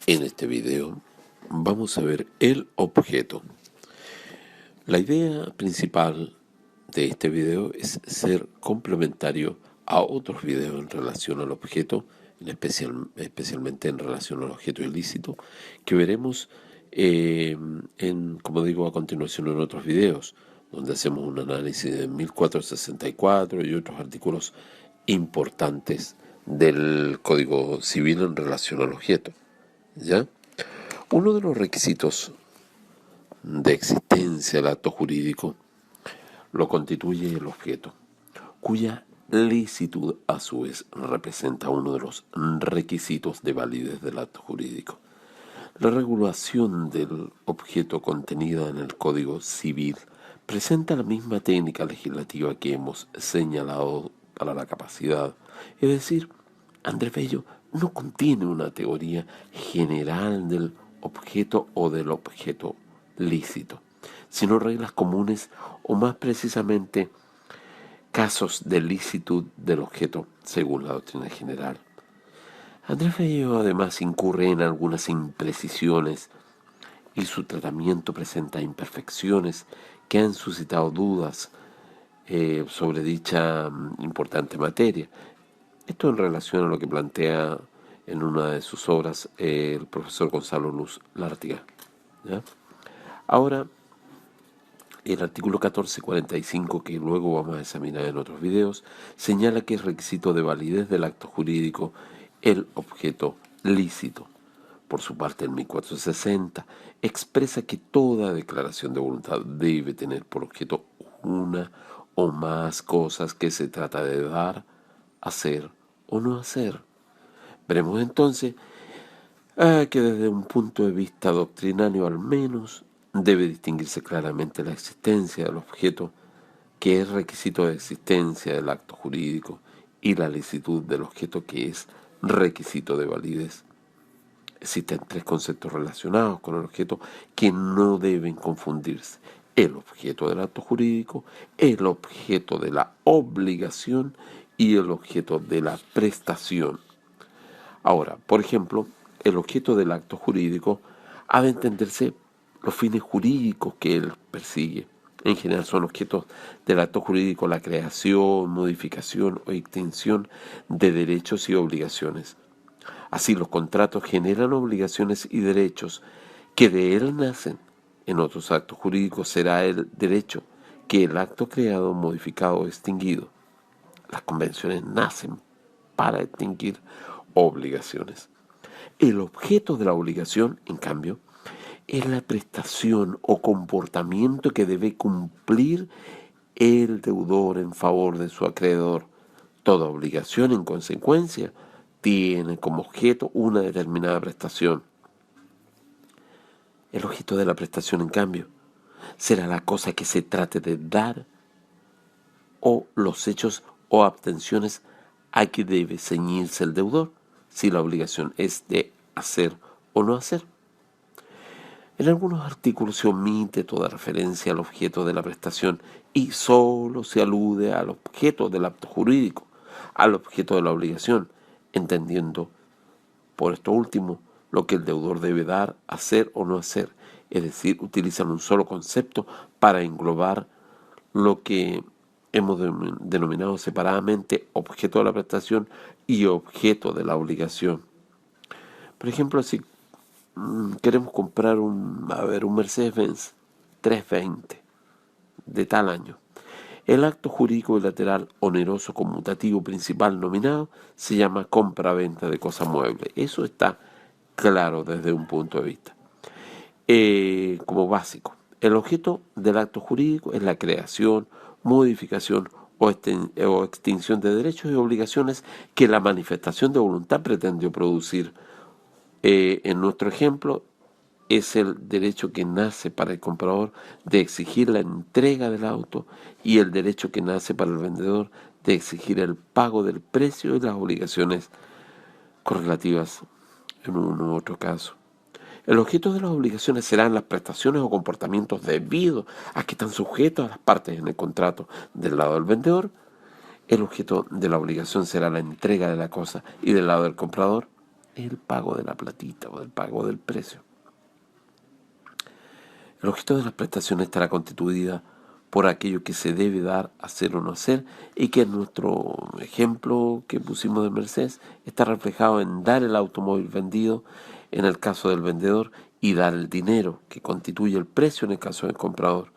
En este video vamos a ver el objeto. La idea principal de este video es ser complementario a otros videos en relación al objeto, especialmente en relación al objeto ilícito, que veremos como digo, a continuación en otros videos, donde hacemos un análisis de 1464 y otros artículos importantes del Código Civil en relación al objeto. ¿Ya? Uno de los requisitos de existencia del acto jurídico lo constituye el objeto, cuya licitud a su vez representa uno de los requisitos de validez del acto jurídico. La regulación del objeto contenida en el Código Civil presenta la misma técnica legislativa que hemos señalado para la capacidad, es decir, Andrés Bello no contiene una teoría general del objeto o del objeto lícito, sino reglas comunes o más precisamente casos de licitud del objeto según la doctrina general. Andrés Bello además incurre en algunas imprecisiones y su tratamiento presenta imperfecciones que han suscitado dudas sobre dicha importante materia. Esto en relación a lo que plantea en una de sus obras el profesor Gonzalo Luz Lártiga. ¿Ya? Ahora, el artículo 1445, que luego vamos a examinar en otros videos, señala que es requisito de validez del acto jurídico el objeto lícito. Por su parte, el 1460 expresa que toda declaración de voluntad debe tener por objeto una o más cosas que se trata de dar, hacer o no hacer. Veremos entonces que desde un punto de vista doctrinario al menos debe distinguirse claramente la existencia del objeto, que es requisito de existencia del acto jurídico, y la licitud del objeto, que es requisito de validez. Existen tres conceptos relacionados con el objeto que no deben confundirse: el objeto del acto jurídico, el objeto de la obligación y el objeto de la prestación. Ahora, por ejemplo, el objeto del acto jurídico ha de entenderse los fines jurídicos que él persigue. En general son objetos del acto jurídico la creación, modificación o extinción de derechos y obligaciones. Así, los contratos generan obligaciones y derechos que de él nacen. En otros actos jurídicos será el derecho que el acto creado, modificado o extinguido. Las convenciones nacen para extinguir obligaciones. El objeto de la obligación, en cambio, es la prestación o comportamiento que debe cumplir el deudor en favor de su acreedor. Toda obligación, en consecuencia, tiene como objeto una determinada prestación. El objeto de la prestación, en cambio, será la cosa que se trate de dar o los hechos o abstenciones a que debe ceñirse el deudor, si la obligación es de hacer o no hacer. En algunos artículos se omite toda referencia al objeto de la prestación y solo se alude al objeto del acto jurídico, al objeto de la obligación, entendiendo por esto último lo que el deudor debe dar, hacer o no hacer. Es decir, utilizan un solo concepto para englobar lo que hemos denominado separadamente objeto de la prestación y objeto de la obligación. Por ejemplo, si queremos comprar un Mercedes-Benz 320 de tal año, el acto jurídico bilateral oneroso conmutativo principal nominado se llama compra-venta de cosa mueble. Eso está claro desde un punto de vista. Como básico, el objeto del acto jurídico es la creación, modificación o extinción de derechos y obligaciones que la manifestación de voluntad pretendió producir. En nuestro ejemplo, es el derecho que nace para el comprador de exigir la entrega del auto y el derecho que nace para el vendedor de exigir el pago del precio y las obligaciones correlativas en uno u otro caso. El objeto de las obligaciones serán las prestaciones o comportamientos debidos a que están sujetos a las partes en el contrato del lado del vendedor. El objeto de la obligación será la entrega de la cosa y del lado del comprador. el pago de la platita o el pago del precio. El objeto de las prestaciones estará constituida por aquello que se debe dar, hacer o no hacer, y que en nuestro ejemplo que pusimos de Mercedes está reflejado en dar el automóvil vendido en el caso del vendedor y dar el dinero, que constituye el precio en el caso del comprador.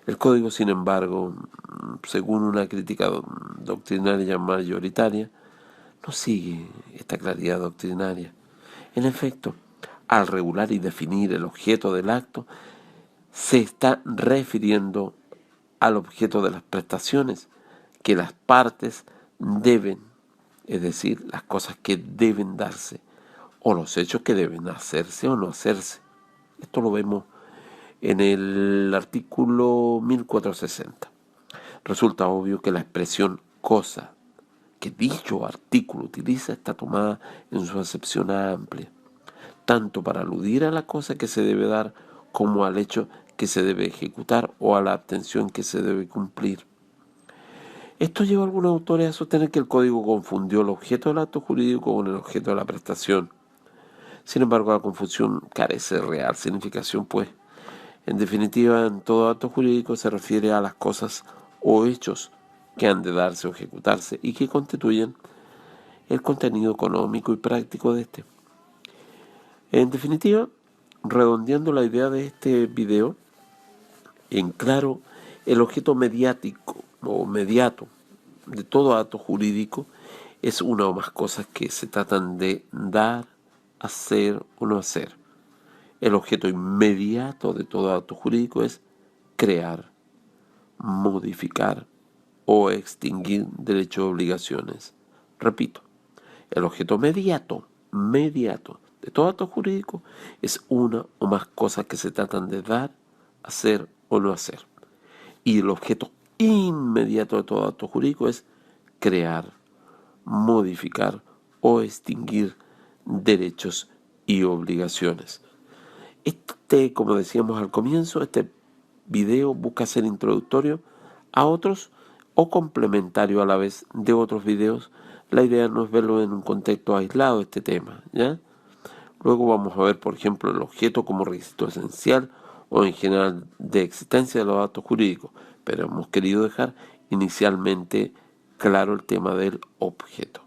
El código, sin embargo, según una crítica doctrinaria mayoritaria, no sigue esta claridad doctrinaria. En efecto, al regular y definir el objeto del acto, se está refiriendo al objeto de las prestaciones que las partes deben, es decir, las cosas que deben darse, o los hechos que deben hacerse o no hacerse. Esto lo vemos en el artículo 1460. Resulta obvio que la expresión cosa que dicho artículo utiliza está tomada en su acepción amplia, tanto para aludir a la cosa que se debe dar como al hecho que se debe ejecutar o a la atención que se debe cumplir. Esto lleva a algunos autores a sostener que el código confundió el objeto del acto jurídico con el objeto de la prestación. Sin embargo, la confusión carece de real significación, pues, en definitiva, en todo acto jurídico se refiere a las cosas o hechos que han de darse o ejecutarse y que constituyen el contenido económico y práctico de este. En definitiva, redondeando la idea de este video, en claro, el objeto mediático o mediato de todo acto jurídico es una o más cosas que se tratan de dar, hacer o no hacer. El objeto inmediato de todo acto jurídico es crear, modificar o extinguir derechos o obligaciones. Repito, el objeto mediato de todo acto jurídico es una o más cosas que se tratan de dar, hacer o no hacer. Y el objeto inmediato de todo acto jurídico es crear, modificar o extinguir derechos y obligaciones. Como decíamos al comienzo, este video busca ser introductorio a otros o complementario a la vez de otros videos. La idea no es verlo en un contexto aislado de este tema, ¿ya? Luego vamos a ver, por ejemplo, el objeto como requisito esencial o en general de existencia de los actos jurídicos, pero hemos querido dejar inicialmente claro el tema del objeto.